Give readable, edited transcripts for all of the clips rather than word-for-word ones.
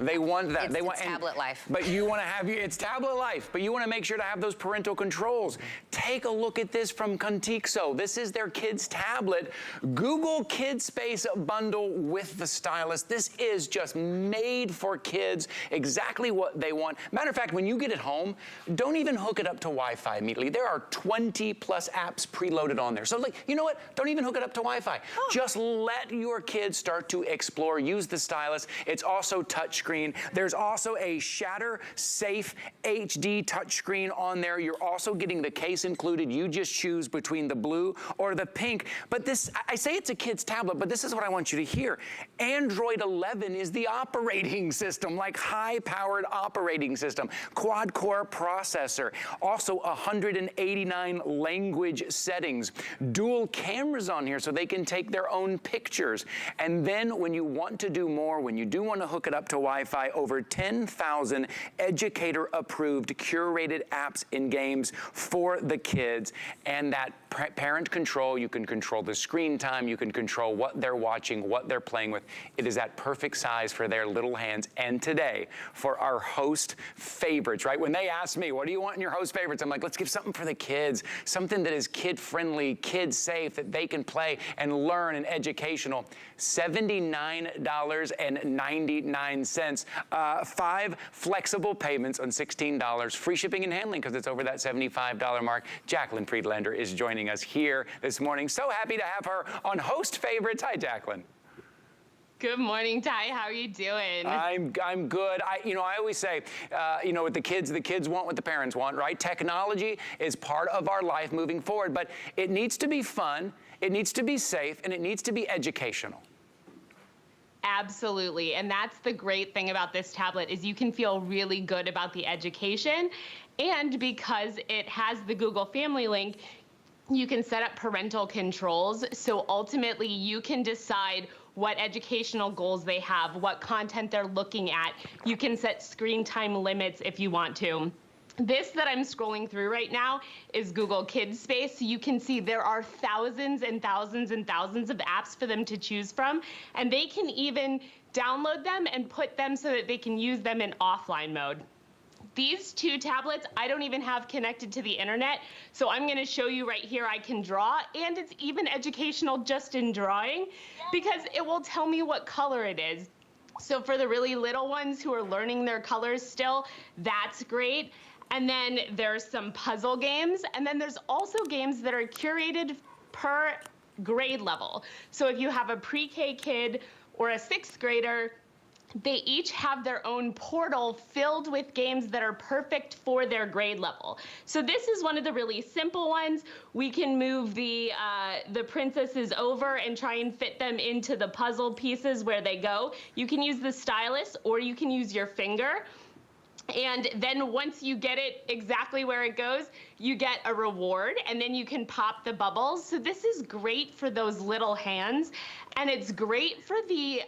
They want that. It's tablet life. But you want to have, it's tablet life, but you want to make sure to have those parental controls. Take a look at this from Contixo. This is their kids tablet. Google Kids Space Bundle with the stylus. This is just made for kids, exactly what they want. Matter of fact, when you get it home, don't even hook it up to Wi-Fi immediately. There are 20 plus apps preloaded on there. So like, you know what? Don't even hook it up to Wi-Fi. Just let your kids start to explore. Use the stylus. It's also touchscreen. There's also a shatter-safe HD touchscreen on there. You're also getting the case included. You just choose between the blue or the pink. But this, I say it's a kid's tablet, but this is what I want you to hear. Android 11 is the operating system, like high-powered operating system. Quad-core processor. Also 189 language settings. Dual cameras on here so they can take their own pictures. And then when you want to do more, when you do want to hook it up to Wi-Fi, over 10,000 educator-approved curated apps and games for the kids. And that parent control, you can control the screen time, you can control what they're watching, what they're playing with. It is that perfect size for their little hands. And today, for our host favorites, right? When they ask me, what do you want in your host favorites? I'm like, let's give something for the kids, something that is kid-friendly, kid-safe, that they can play and learn and educational. $79.99. 5 flexible payments on $16. Free shipping and handling because it's over that $75 mark. Jacqueline Friedlander is joining us here this morning. So happy to have her on Host Favorites. Hi, Jacqueline. Good morning, Ty. How are you doing? I'm good. I always say, with the kids want what the parents want, right? Technology is part of our life moving forward, but it needs to be fun, it needs to be safe, and it needs to be educational. Absolutely, and that's the great thing about this tablet is you can feel really good about the education, and because it has the Google Family Link, you can set up parental controls, so ultimately you can decide what educational goals they have, what content they're looking at. You can set screen time limits if you want to. This that I'm scrolling through right now is Google Kids Space. So you can see there are thousands and thousands and thousands of apps for them to choose from, and they can even download them and put them so that they can use them in offline mode. These two tablets, I don't even have connected to the internet, so I'm gonna show you right here I can draw, and it's even educational just in drawing, because it will tell me what color it is. So for the really little ones who are learning their colors still, that's great. And then there's some puzzle games, and then there's also games that are curated per grade level. So if you have a pre-K kid or a 6th grader, they each have their own portal filled with games that are perfect for their grade level. So this is one of the really simple ones. We can move the princesses over and try and fit them into the puzzle pieces where they go. You can use the stylus or you can use your finger. And then once you get it exactly where it goes, you get a reward, and then you can pop the bubbles. So this is great for those little hands, and it's great for the,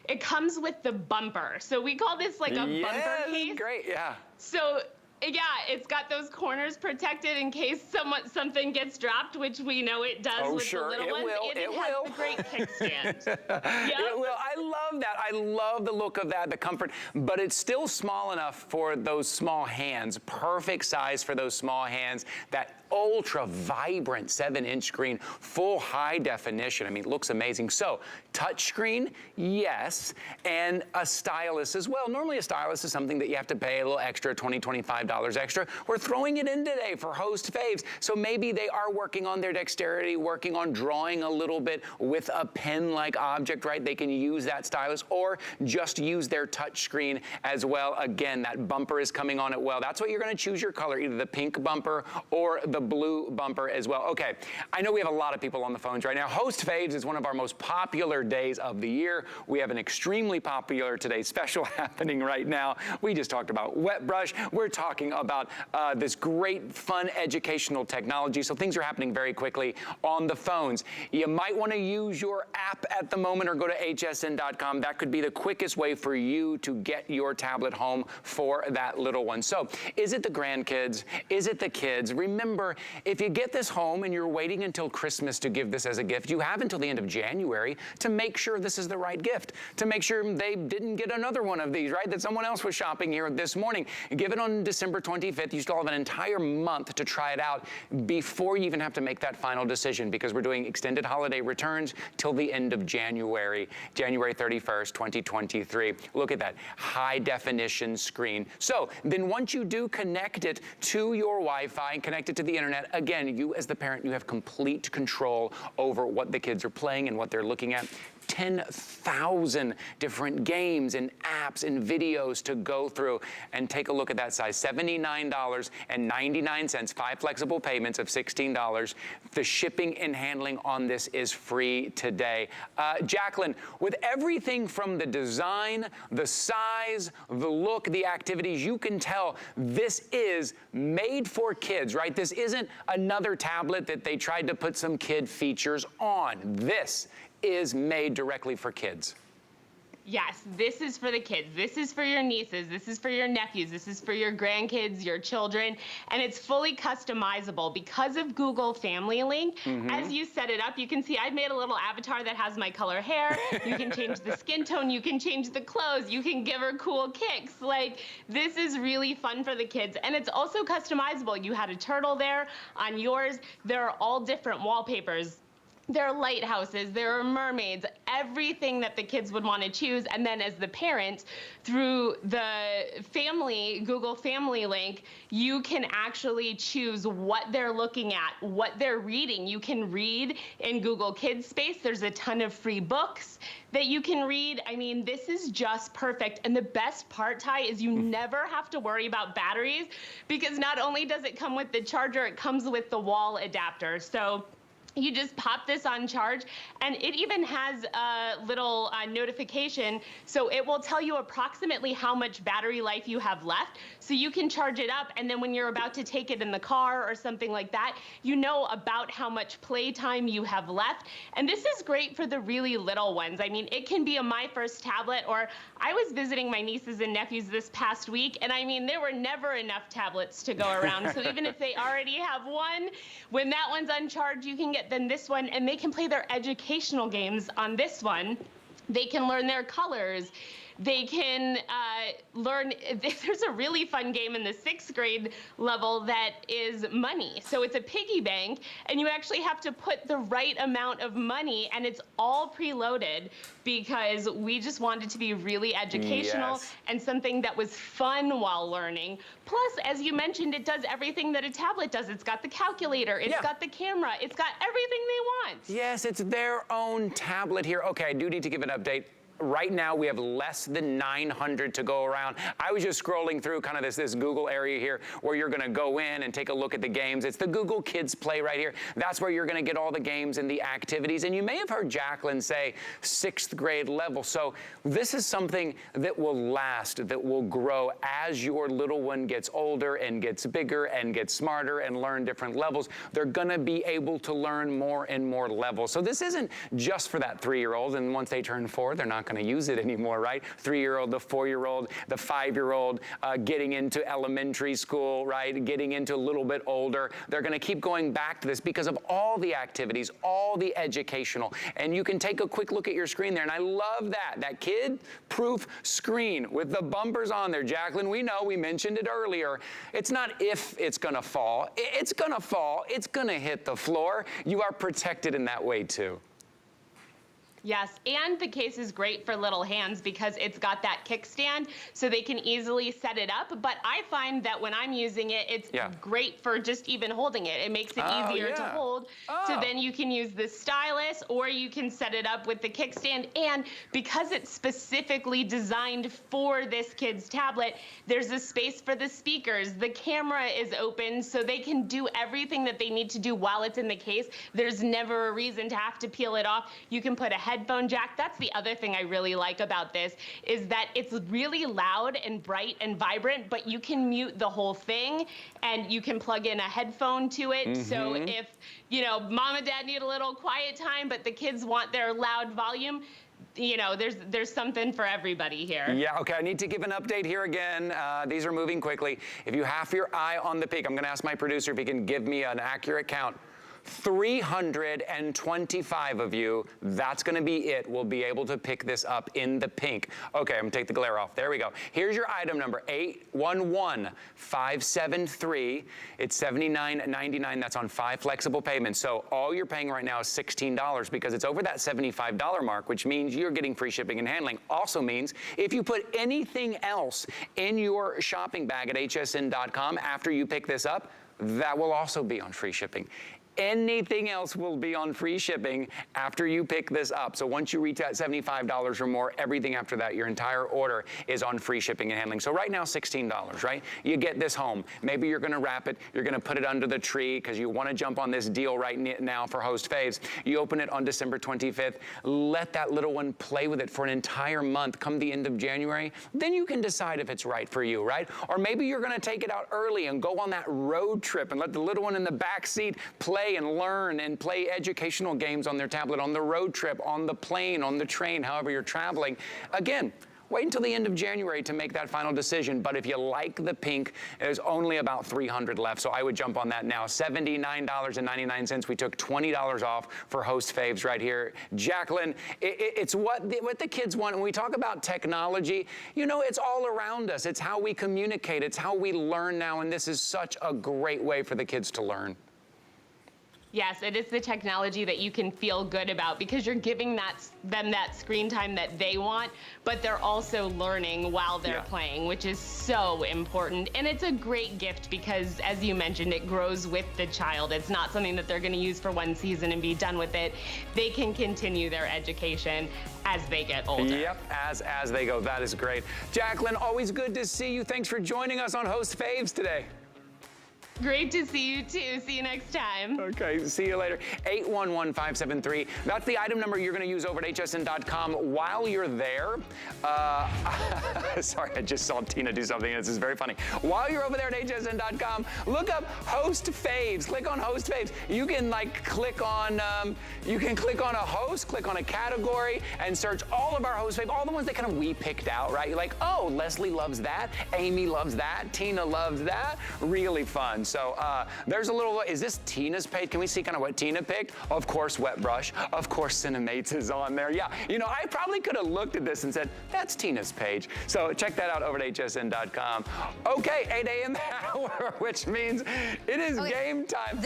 it comes with the bumper. So we call this like a bumper case. Great, yeah. So yeah, it's got those corners protected in case something gets dropped, which we know it does with the little ones. And it has the great kickstand. Yep. It will. I love that. I love the look of that, the comfort, but it's still small enough for those small hands. Perfect size for those small hands. That ultra vibrant 7-inch screen, full high definition. I mean, it looks amazing. So touchscreen, yes, and a stylus as well. Normally a stylus is something that you have to pay a little extra, $20, $25 extra. We're throwing it in today for host faves. So maybe they are working on their dexterity, working on drawing a little bit with a pen-like object, right? They can use that stylus or just use their touchscreen as well. Again, that bumper is coming on it well. That's what you're gonna choose your color, either the pink bumper or the blue bumper as well. Okay, I know we have a lot of people on the phones right now. Host Faves is one of our most popular days of the year. We have an extremely popular Today Special happening right now. We just talked about Wet Brush. We're talking about this great, fun, educational technology. So things are happening very quickly on the phones. You might want to use your app at the moment or go to hsn.com. That could be the quickest way for you to get your tablet home for that little one. So is it the grandkids? Is it the kids? Remember, Remember, if you get this home and you're waiting until Christmas to give this as a gift, you have until the end of January to make sure this is the right gift, to make sure they didn't get another one of these, right, that someone else was shopping here this morning. Give it on December 25th. You still have an entire month to try it out before you even have to make that final decision, because we're doing extended holiday returns till the end of January 31st, 2023. Look at that high definition screen. So then once you do connect it to your Wi-Fi and connect it to the internet, again, you as the parent, you have complete control over what the kids are playing and what they're looking at. 10,000 different games and apps and videos to go through, and take a look at that size. $79.99, 5 flexible payments of $16. The shipping and handling on this is free today. Jacqueline, with everything from the design, the size, the look, the activities, you can tell this is made for kids, right? This isn't another tablet that they tried to put some kid features on. This is made directly for kids. Yes, this is for the kids. This is for your nieces. This is for your nephews. This is for your grandkids, your children, and it's fully customizable because of Google Family Link. As you set it up, you can see I've made a little avatar that has my color hair. You can change the skin tone. You can change the clothes. You can give her cool kicks. Like, this is really fun for the kids, and it's also customizable. You had a turtle there on yours. There are all different wallpapers. There are lighthouses, there are mermaids, everything that the kids would want to choose. And then as the parent, through the Google Family Link, you can actually choose what they're looking at, what they're reading. You can read in Google Kids Space. There's a ton of free books that you can read. I mean, this is just perfect. And the best part, Ty, is you never have to worry about batteries, because not only does it come with the charger, it comes with the wall adapter. So you just pop this on charge, and it even has a little notification, so it will tell you approximately how much battery life you have left, so you can charge it up, and then when you're about to take it in the car or something like that, you know about how much playtime you have left. And this is great for the really little ones. I mean, it can be a My First Tablet, or I was visiting my nieces and nephews this past week, and I mean, there were never enough tablets to go around, so even if they already have one, when that one's uncharged, you can get then this one, and they can play their educational games on this one. They can learn their colors. They can learn, there's a really fun game in the 6th grade level that is money. So it's a piggy bank, and you actually have to put the right amount of money, and it's all preloaded because we just wanted to be really educational and something that was fun while learning. Plus, as you mentioned, it does everything that a tablet does. It's got the calculator, it's got the camera, it's got everything they want. Yes, it's their own tablet here. Okay, I do need to give an update. Right now, we have less than 900 to go around. I was just scrolling through kind of this Google area here where you're going to go in and take a look at the games. It's the Google Kids Play right here. That's where you're going to get all the games and the activities. And you may have heard Jacqueline say 6th grade level. So this is something that will last, that will grow as your little one gets older and gets bigger and gets smarter and learn different levels. They're going to be able to learn more and more levels. So this isn't just for that 3-year-old. And once they turn 4, they're not going to use it anymore, right? 3-year-old, the 4-year-old, the 5-year-old, getting into elementary school, right? Getting into a little bit older. They're going to keep going back to this because of all the activities, all the educational. And you can take a quick look at your screen there. And I love that kid-proof screen with the bumpers on there. Jacqueline, we know, we mentioned it earlier. It's not if it's going to fall. It's going to fall. It's going to hit the floor. You are protected in that way, too. Yes, and the case is great for little hands because it's ant that kickstand, so they can easily set it up. But I find that when I'm using it, it's great for just even holding it. It makes it easier to hold. So then you can use the stylus, or you can set it up with the kickstand. And because it's specifically designed for this kid's tablet, there's a space for the speakers. The camera is open, so they can do everything that they need to do while it's in the case. There's never a reason to have to peel it off. You can put a headphone jack. That's the other thing I really like about this, is that it's really loud and bright and vibrant, but you can mute the whole thing, and you can plug in a headphone to it. So if, you know, mom and dad need a little quiet time, but the kids want their loud volume, you know, there's something for everybody here. Yeah, okay, I need to give an update here again. These are moving quickly. If you have your eye on the pink, I'm gonna ask my producer if he can give me an accurate count. 325 of you, that's gonna be it, will be able to pick this up in the pink. Okay, I'm gonna take the glare off. There we go. Here's your item number, 811573. It's $79.99. That's on 5 flexible payments. So all you're paying right now is $16 because it's over that $75 mark, which means you're getting free shipping and handling. Also means if you put anything else in your shopping bag at hsn.com after you pick this up, that will also be on free shipping. Anything else will be on free shipping after you pick this up. So once you reach that $75 or more, everything after that, your entire order is on free shipping and handling. So right now, $16, right? You get this home. Maybe you're gonna wrap it, you're gonna put it under the tree because you wanna jump on this deal right now for Host Faves. You open it on December 25th. Let that little one play with it for an entire month. Come the end of January, then you can decide if it's right for you, right? Or maybe you're gonna take it out early and go on that road trip and let the little one in the back seat play and learn and play educational games on their tablet, on the road trip, on the plane, on the train, however you're traveling. Again, wait until the end of January to make that final decision. But if you like the pink, there's only about 300 left. So I would jump on that now. $79.99. We took $20 off for Host Faves right here. Jacqueline, it's what the kids want. When we talk about technology, you know, it's all around us. It's how we communicate. It's how we learn now. And this is such a great way for the kids to learn. Yes, it is the technology that you can feel good about because you're giving them that screen time that they want, but they're also learning while they're playing, which is so important. And it's a great gift because, as you mentioned, it grows with the child. It's not something that they're going to use for one season and be done with it. They can continue their education as they get older. Yep, as they go. That is great. Jacqueline, always good to see you. Thanks for joining us on Host Faves today. Great to see you too. See you next time. Okay, see you later. 811573. That's the item number you're going to use over at hsn.com while you're there. Sorry, I just saw Tina do something. This is very funny. While you're over there at hsn.com, look up Host Faves. Click on Host Faves. You can click on a host, click on a category, and search all of our Host Faves, all the ones that we picked out, right? You're like, oh, Leslie loves that, Amy loves that, Tina loves that. Really fun. So there's a little, is this Tina's page? Can we see what Tina picked? Of course, Wet Brush. Of course, Cinemates is on there. Yeah, you know, I probably could have looked at this and said, that's Tina's page. So check that out over at hsn.com. Okay, 8 a.m. hour, which means it is game time.